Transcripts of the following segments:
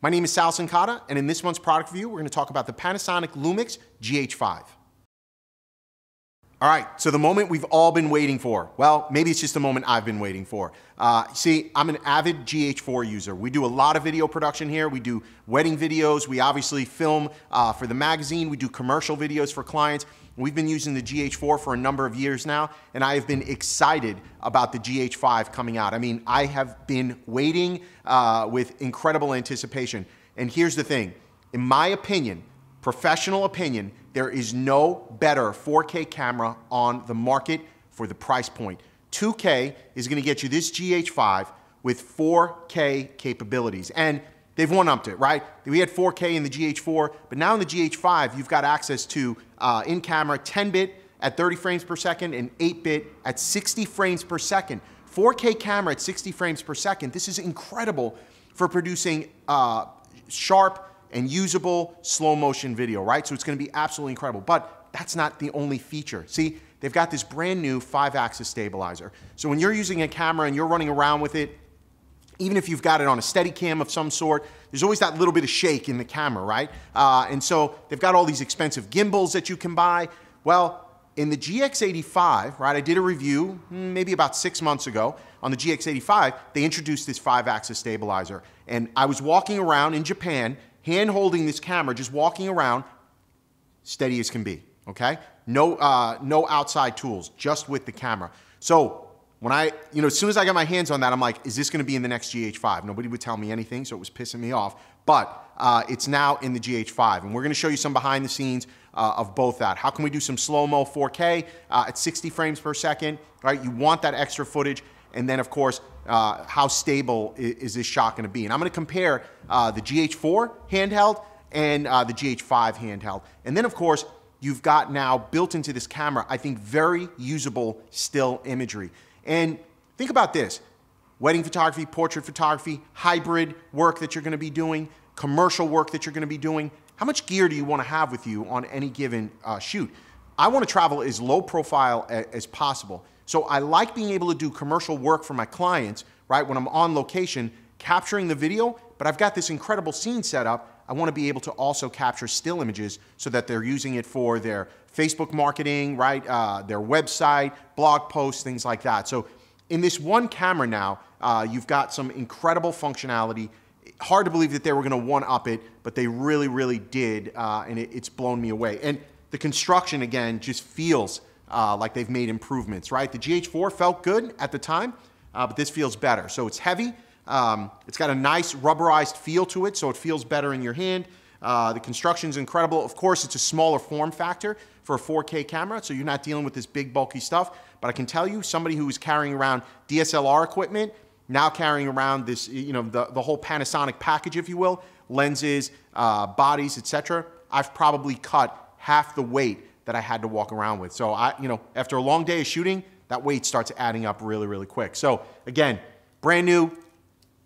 My name is Sal Sincata, and in this month's product review, we're going to talk about the Panasonic Lumix GH5. All right, so the moment we've all been waiting for. Well, maybe it's just the moment I've been waiting for. See, I'm an avid GH4 user. We do a lot of video production here. We do wedding videos. We obviously film for the magazine. We do commercial videos for clients. We've been using the GH4 for a number of years now, and I have been excited about the GH5 coming out. I mean, I have been waiting with incredible anticipation. And here's the thing. In my opinion, professional opinion, there is no better 4K camera on the market for the price point. 2K is going to get you this GH5 with 4K capabilities. And they've one-upped it, right? We had 4K in the GH4, but now in the GH5, you've got access to in-camera 10-bit at 30 frames per second and 8-bit at 60 frames per second. 4K camera at 60 frames per second. This is incredible for producing sharp and usable slow motion video, right? So it's going to be absolutely incredible. But that's not the only feature. See, they've got this brand new 5-axis stabilizer. So when you're using a camera and you're running around with it, even if you've got it on a steady cam of some sort, there's always that little bit of shake in the camera, right? And so they've got all these expensive gimbals that you can buy. Well, in the GX85, right, I did a review maybe about 6 months ago on the GX85. They introduced this 5-axis stabilizer. And I was walking around in Japan, hand holding this camera, just walking around, steady as can be, okay? No outside tools, just with the camera. So when as soon as I got my hands on that, I'm like, is this gonna be in the next GH5? Nobody would tell me anything, so it was pissing me off. But it's now in the GH5, and we're gonna show you some behind the scenes of both that. How can we do some slow-mo 4K at 60 frames per second, right? You want that extra footage. And then, of course, how stable is this shot going to be? And I'm going to compare the GH4 handheld and the GH5 handheld. And then, of course, you've got now built into this camera, I think, very usable still imagery. And think about this. Wedding photography, portrait photography, hybrid work that you're going to be doing, commercial work that you're going to be doing. How much gear do you want to have with you on any given shoot? I want to travel as low profile as possible. So I like being able to do commercial work for my clients, right, when I'm on location, capturing the video, but I've got this incredible scene set up. I want to be able to also capture still images so that they're using it for their Facebook marketing, right, their website, blog posts, things like that. So in this one camera now, you've got some incredible functionality. Hard to believe that they were going to one-up it, but they really, really did, and it's blown me away. And the construction, again, just feels like they've made improvements, right? The GH4 felt good at the time, but this feels better. So it's heavy. It's got a nice rubberized feel to it, so it feels better in your hand. The construction's incredible. Of course, it's a smaller form factor for a 4K camera, so you're not dealing with this big, bulky stuff. But I can tell you, somebody who was carrying around DSLR equipment, now carrying around this, the whole Panasonic package, if you will, lenses, bodies, etc. I've probably cut half the weight that I had to walk around with. So after a long day of shooting, that weight starts adding up really, really quick. So again, brand new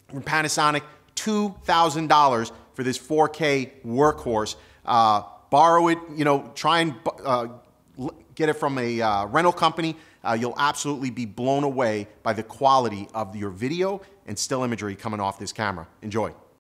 from Panasonic, $2,000 for this 4K workhorse. Borrow it, try and get it from a rental company. You'll absolutely be blown away by the quality of your video and still imagery coming off this camera. Enjoy.